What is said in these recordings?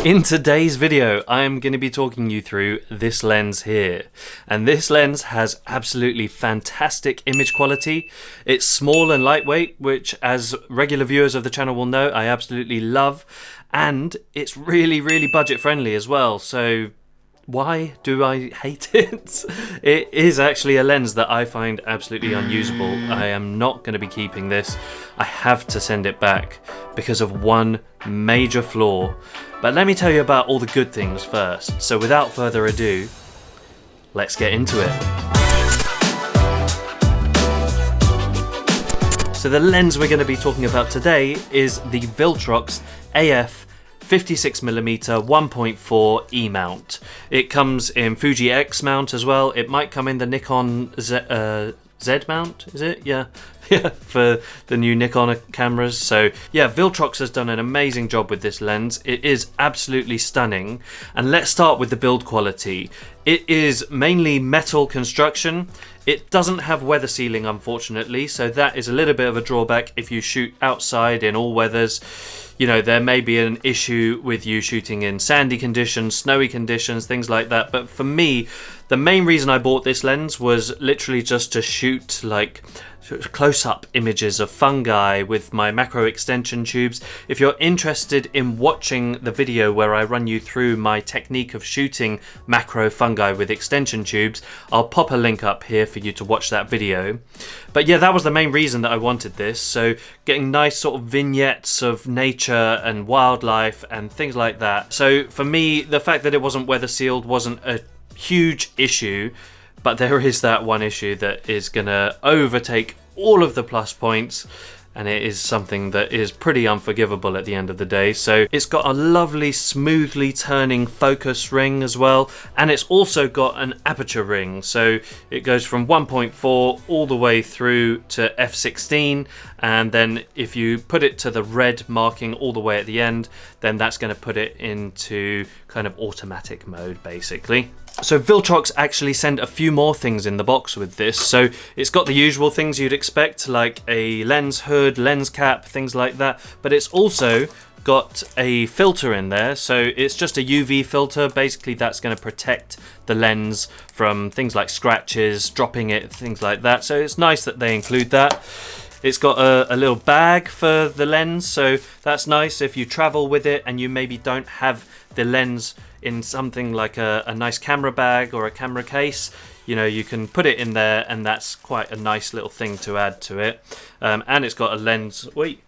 In today's video, I'm going to be talking you through this lens here. And this lens has absolutely fantastic image quality. It's small and lightweight, which as regular viewers of the channel will know, I absolutely love. And it's really, really budget friendly as well. So why do I hate it? It is actually a lens that I find absolutely unusable. I am not going to be keeping this. I have to send it back because of one major flaw. But let me tell you about all the good things first. So without further ado, let's get into it. So the lens we're going to be talking about today is the Viltrox AF 56mm 1.4 E mount. It comes in Fuji X mount as well. It might come in the Nikon Z mount, is it? Yeah, for the new Nikon cameras. So yeah, Viltrox has done an amazing job with this lens. It is absolutely stunning. And let's start with the build quality. It is mainly metal construction. It doesn't have weather sealing, unfortunately, so that is a little bit of a drawback if you shoot outside in all weathers. You know, there may be an issue with you shooting in sandy conditions, snowy conditions, things like that. But for me, the main reason I bought this lens was literally just to shoot like close-up images of fungi with my macro extension tubes. If you're interested in watching the video where I run you through my technique of shooting macro fungi with extension tubes, I'll pop a link up here for you to watch that video. But yeah, that was the main reason that I wanted this. So getting nice sort of vignettes of nature and wildlife and things like that. So for me, the fact that it wasn't weather sealed wasn't a huge issue. But there is that one issue that is going to overtake all of the plus points, and it is something that is pretty unforgivable at the end of the day. So it's got a lovely smoothly turning focus ring as well, and it's also got an aperture ring. So it goes from 1.4 all the way through to f16, and then if you put it to the red marking all the way at the end, then that's going to put it into kind of automatic mode basically. So Viltrox actually sent a few more things in the box with this. So it's got the usual things you'd expect, like a lens hood, lens cap, things like that. But it's also got a filter in there. So it's just a UV filter. Basically, that's going to protect the lens from things like scratches, dropping it, things like that. So it's nice that they include that. It's got a little bag for the lens, so that's nice if you travel with it and you maybe don't have the lens in something like a nice camera bag or a camera case. You know, you can put it in there, and that's quite a nice little thing to add to it. And it's got a lens. Wait.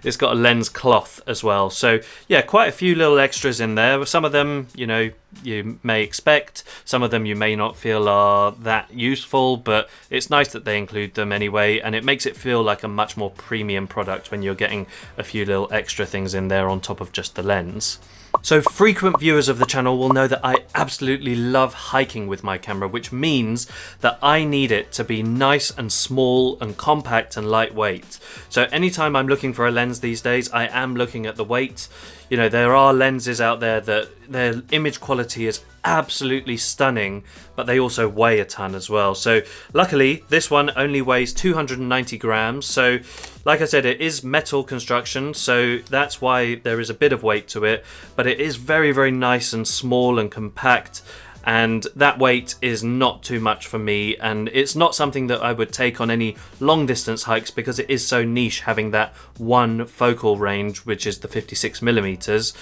It's got a lens cloth as well. So yeah, quite a few little extras in there. Some of them, you know, you may expect. Some of them you may not feel are that useful, but it's nice that they include them anyway, and it makes it feel like a much more premium product when you're getting a few little extra things in there on top of just the lens. So frequent viewers of the channel will know that I absolutely love hiking with my camera, which means that I need it to be nice and small and compact and lightweight. So anytime I'm looking for a lens these days, I am looking at the weight. You know, there are lenses out there that their image quality is absolutely stunning, but they also weigh a ton as well. So luckily, this one only weighs 290 grams. So like I said, it is metal construction, so that's why there is a bit of weight to it, but it is very, very nice and small and compact. And that weight is not too much for me, and it's not something that I would take on any long distance hikes because it is so niche, having that one focal range, which is the 56mm.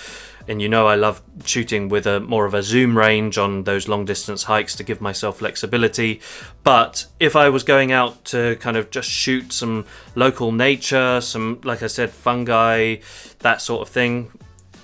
And you know I love shooting with a more of a zoom range on those long distance hikes to give myself flexibility. But if I was going out to kind of just shoot some local nature, some, like I said, fungi, that sort of thing,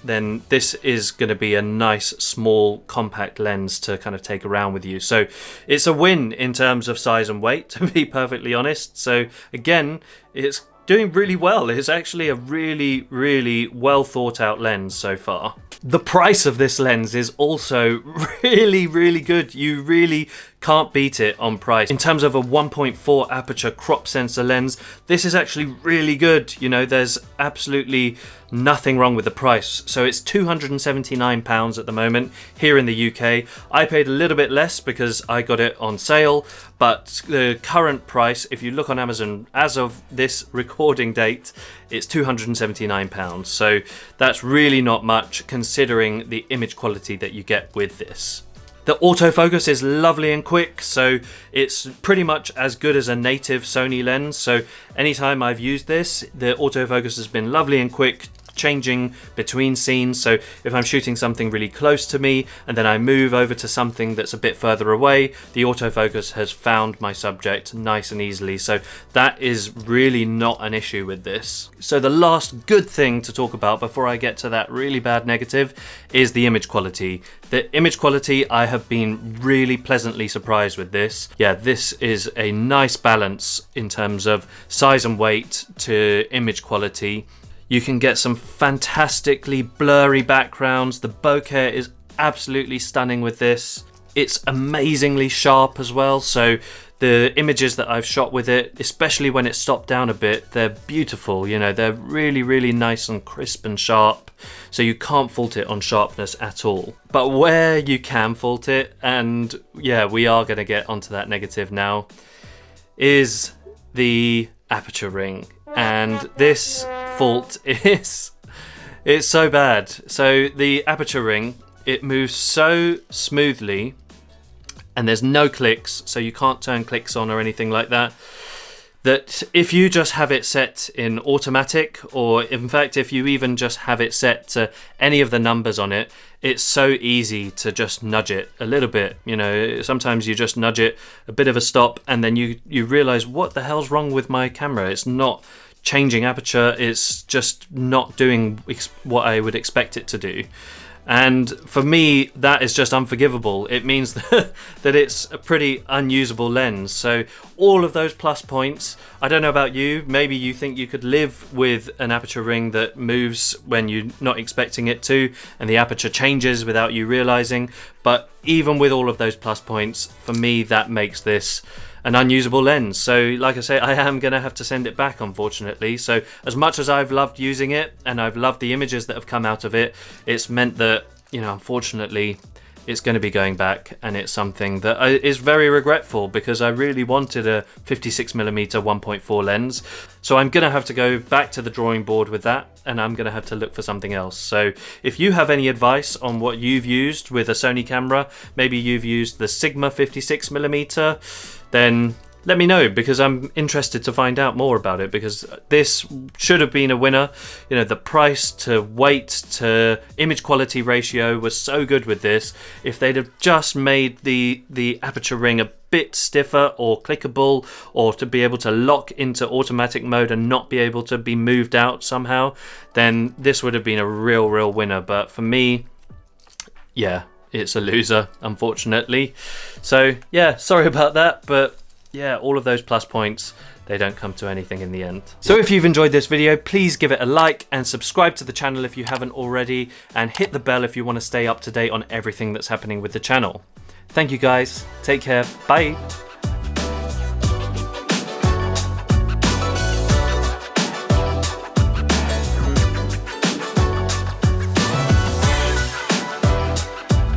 then this is going to be a nice small compact lens to kind of take around with you. So it's a win in terms of size and weight, to be perfectly honest. So again, it's doing really well. It's actually a really, really well thought out lens so far. The price of this lens is also really, really good. You really can't beat it on price. In terms of a 1.4 aperture crop sensor lens, this is actually really good. You know, there's absolutely nothing wrong with the price. So it's £279 at the moment here in the UK. I paid a little bit less because I got it on sale, but the current price, if you look on Amazon as of this recording date, it's £279. So that's really not much considering the image quality that you get with this. The autofocus is lovely and quick, so it's pretty much as good as a native Sony lens. So anytime I've used this, the autofocus has been lovely and quick, changing between scenes. So if I'm shooting something really close to me and then I move over to something that's a bit further away, the autofocus has found my subject nice and easily. So that is really not an issue with this. So the last good thing to talk about before I get to that really bad negative is the image quality. The image quality, I have been really pleasantly surprised with this. Yeah, this is a nice balance in terms of size and weight to image quality. You can get some fantastically blurry backgrounds. The bokeh is absolutely stunning with this. It's amazingly sharp as well. So the images that I've shot with it, especially when it's stopped down a bit, they're beautiful. You know, they're really, really nice and crisp and sharp. So you can't fault it on sharpness at all. But where you can fault it, and yeah, we are going to get onto that negative now, is the aperture ring. And this fault is, it's so bad. So the aperture ring, it moves so smoothly and there's no clicks, so you can't turn clicks on or anything like that, that if you just have it set in automatic, or in fact if you even just have it set to any of the numbers on it, it's so easy to just nudge it a little bit. You know, sometimes you just nudge it a bit of a stop and then you realize, what the hell's wrong with my camera? It's not changing aperture, it's just not doing what I would expect it to do. And for me, that is just unforgivable. It means that it's a pretty unusable lens. So all of those plus points, I don't know about you, maybe you think you could live with an aperture ring that moves when you're not expecting it to, and the aperture changes without you realizing. But even with all of those plus points, for me, that makes this an unusable lens. So like I say, I am going to have to send it back, unfortunately. So as much as I've loved using it and I've loved the images that have come out of it, it's meant that, you know, unfortunately it's going to be going back, and it's something that is very regretful because I really wanted a 56mm 1.4 lens. So I'm going to have to go back to the drawing board with that, and I'm going to have to look for something else. So if you have any advice on what you've used with a Sony camera, maybe you've used the Sigma 56mm, then let me know, because I'm interested to find out more about it, because this should have been a winner. You know, the price to weight to image quality ratio was so good with this. If they'd have just made the aperture ring a bit stiffer or clickable, or to be able to lock into automatic mode and not be able to be moved out somehow, then this would have been a real winner. But for me, yeah, it's a loser, unfortunately. So yeah, sorry about that, but yeah, all of those plus points, they don't come to anything in the end. So if you've enjoyed this video, please give it a like and subscribe to the channel if you haven't already, and hit the bell if you want to stay up to date on everything that's happening with the channel. Thank you guys, take care, bye.